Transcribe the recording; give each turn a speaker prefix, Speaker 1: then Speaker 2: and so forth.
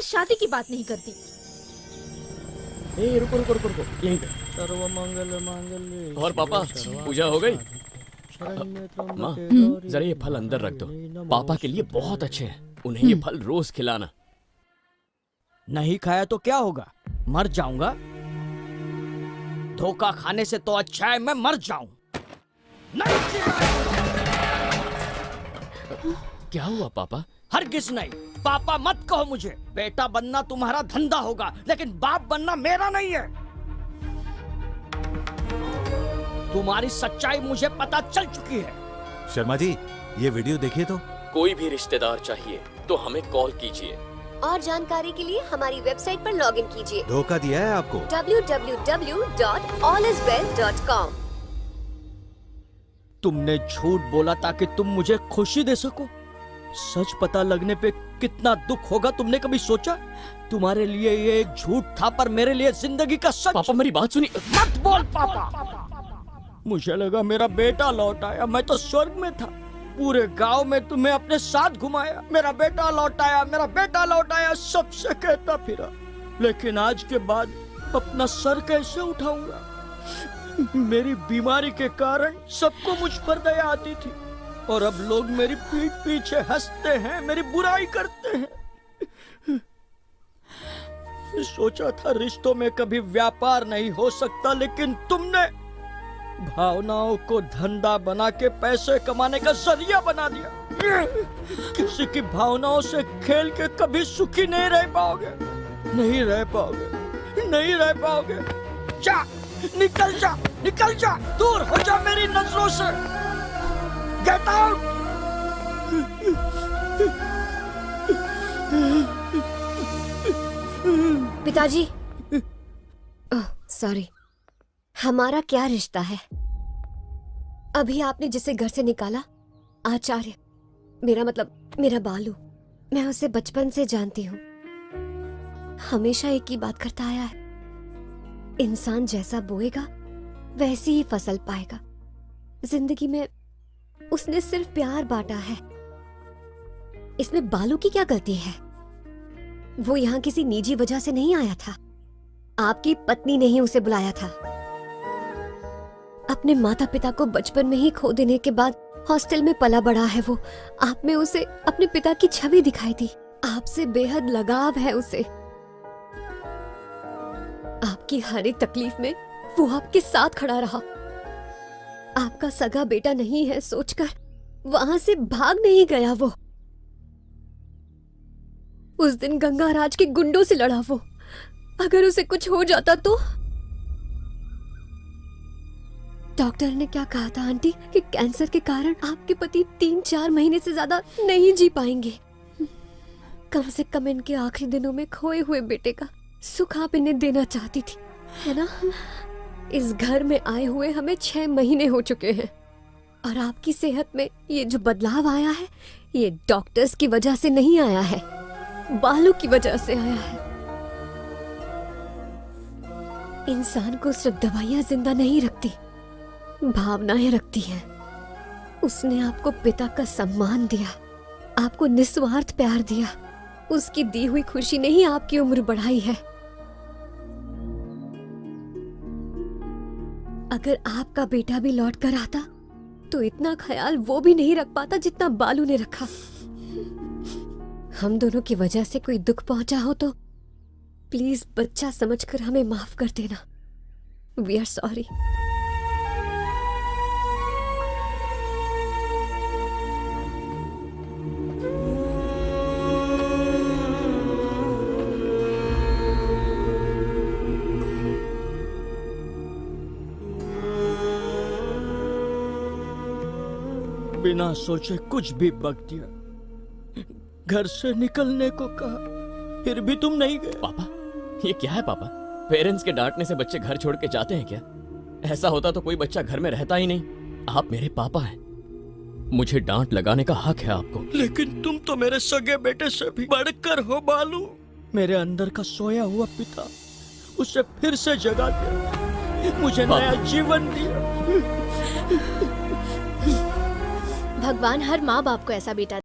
Speaker 1: शादी की बात नहीं करती।
Speaker 2: ए रुको रुको रुको रुको, यहीं पे।
Speaker 3: सर्व मंगल मांगल्ये।
Speaker 2: और पापा, पूजा हो गई? माँ, जरा ये फल अंदर रख दो। पापा के लिए बहुत अच्छे हैं, उन्हें ये फल रोज खिलाना।
Speaker 3: नहीं खाया तो क्या होगा? मर जाऊंगा। धोखा खाने से तो अच्छा है मैं मर जाऊं। नहीं
Speaker 2: क्या हुआ पापा?
Speaker 3: हरगिज नहीं। पापा मत कहो मुझे। बेटा बनना तुम्हारा धंधा होगा, लेकिन बाप बनना मेरा नहीं है। तुम्हारी सच्चाई मुझे पता चल चुकी है।
Speaker 4: शर्मा जी, ये वीडियो देखिए तो।
Speaker 2: कोई भी रिश्तेदार चाहिए तो हमें कॉल कीजिए।
Speaker 5: और जानकारी के लिए हमारी वेबसाइट पर लॉगिन कीजिए
Speaker 4: धोखा दिया है आपको
Speaker 5: www.alliswell.com।
Speaker 3: तुमने झूठ बोला ताकि तुम मुझे खुशी दे सको। सच पता लगने पे कितना दुख होगा तुमने कभी सोचा? तुम्हारे लिए ये एक झूठ था, पर मेरे लिए जिंदगी का सच।
Speaker 2: पापा मेरी बात सुनिए।
Speaker 3: मत बोल पापा। मुझे लगा मेरा बेटा लौट आया, मैं तो स्वर्ग में था। पूरे गांव में तुम्हें अपने साथ घुमाया। मेरा बेटा लौट आया, मेरा बेटा लौट आया, सबसे कहता फिरा। लेकिन आज के बाद अपना सर कैसे उठाऊंगा? मेरी बीमारी के कारण सबको मुझ पर दया आती थी, और अब लोग मेरी पीठ पीछे हंसते हैं, मेरी बुराई करते हैं। सोचा था रिश्तों में कभी व्यापार नहीं हो सकता, लेकिन तुमने भावनाओं को धंधा बना के पैसे कमाने का जरिया बना दिया। किसी की भावनाओं से खेल के कभी सुखी नहीं रह पाओगे, नहीं रह पाओगे, नहीं रह पाओगे। जा, निकल जा, निकल जा, दूर हो जा मेरी नजरों से। Get out.
Speaker 5: पिताजी, सॉरी, हमारा क्या रिश्ता है? अभी आपने जिसे घर से निकाला, आचार्य, मेरा मतलब मेरा बालू, मैं उसे बचपन से जानती हूँ। हमेशा एक ही बात करता आया है, इंसान जैसा बोएगा वैसी ही फसल पाएगा। जिंदगी में उसने सिर्फ प्यार बांटा है। इसमें बालू की क्या गलती है? वो यहाँ किसी निजी वजह से नहीं आया था। आपकी पत्नी ने ही उसे बुलाया था। अपने माता पिता को बचपन में ही खो देने के बाद हॉस्टल में पला बड़ा है वो। आप में उसे अपने पिता की छवि दिखाई दी। आपसे बेहद लगाव है उसे। आपकी हर एक तकलीफ में वो आपके साथ खड़ा रहा। आपका सगा बेटा नहीं है सोचकर वहां से भाग नहीं गया वो। उस दिन गंगाराज के गुंडों से लड़ा वो। अगर उसे कुछ हो जाता तो? डॉक्टर ने क्या कहा था आंटी कि कैंसर के कारण आपके पति 3-4 महीने से ज्यादा नहीं जी पाएंगे। कम से कम इनके आखिरी दिनों में खोए हुए बेटे का सुख आप इन्हें देना चाहती थी, है ना? इस घर में आए हुए हमें 6 महीने हो चुके हैं, और आपकी सेहत में ये जो बदलाव आया है, ये डॉक्टर्स की वजह से नहीं आया है, बालू की वजह से आया है। इंसान को सिर्फ दवाइयां जिंदा नहीं रखती, भावनाएं रखती हैं। उसने आपको पिता का सम्मान दिया, आपको निस्वार्थ प्यार दिया। उसकी दी हुई खुशी ने ही आपकी उम्र बढ़ाई है। अगर आपका बेटा भी लौट कर आता तो इतना ख्याल वो भी नहीं रख पाता जितना बालू ने रखा। हम दोनों की वजह से कोई दुख पहुंचा हो तो प्लीज बच्चा समझकर हमें माफ कर देना। We are sorry.
Speaker 3: बिना सोचे कुछ भी बक दिया। घर से निकलने को कहा, फिर भी तुम नहीं गए।
Speaker 2: पापा, ये क्या है पापा? पेरेंट्स के डांटने से बच्चे घर छोड़ के जाते हैं क्या? ऐसा होता तो कोई बच्चा घर में रहता ही नहीं। आप मेरे पापा हैं, मुझे डांट लगाने का हक है आपको।
Speaker 3: लेकिन तुम तो मेरे सगे बेटे से भी बढ़कर हो बालू। मेरे अंदर का सोया हुआ पिता, उसे फिर से जगा दिया, मुझे नया जीवन दिया।
Speaker 1: भगवान हर माँ बाप को ऐसा बेटा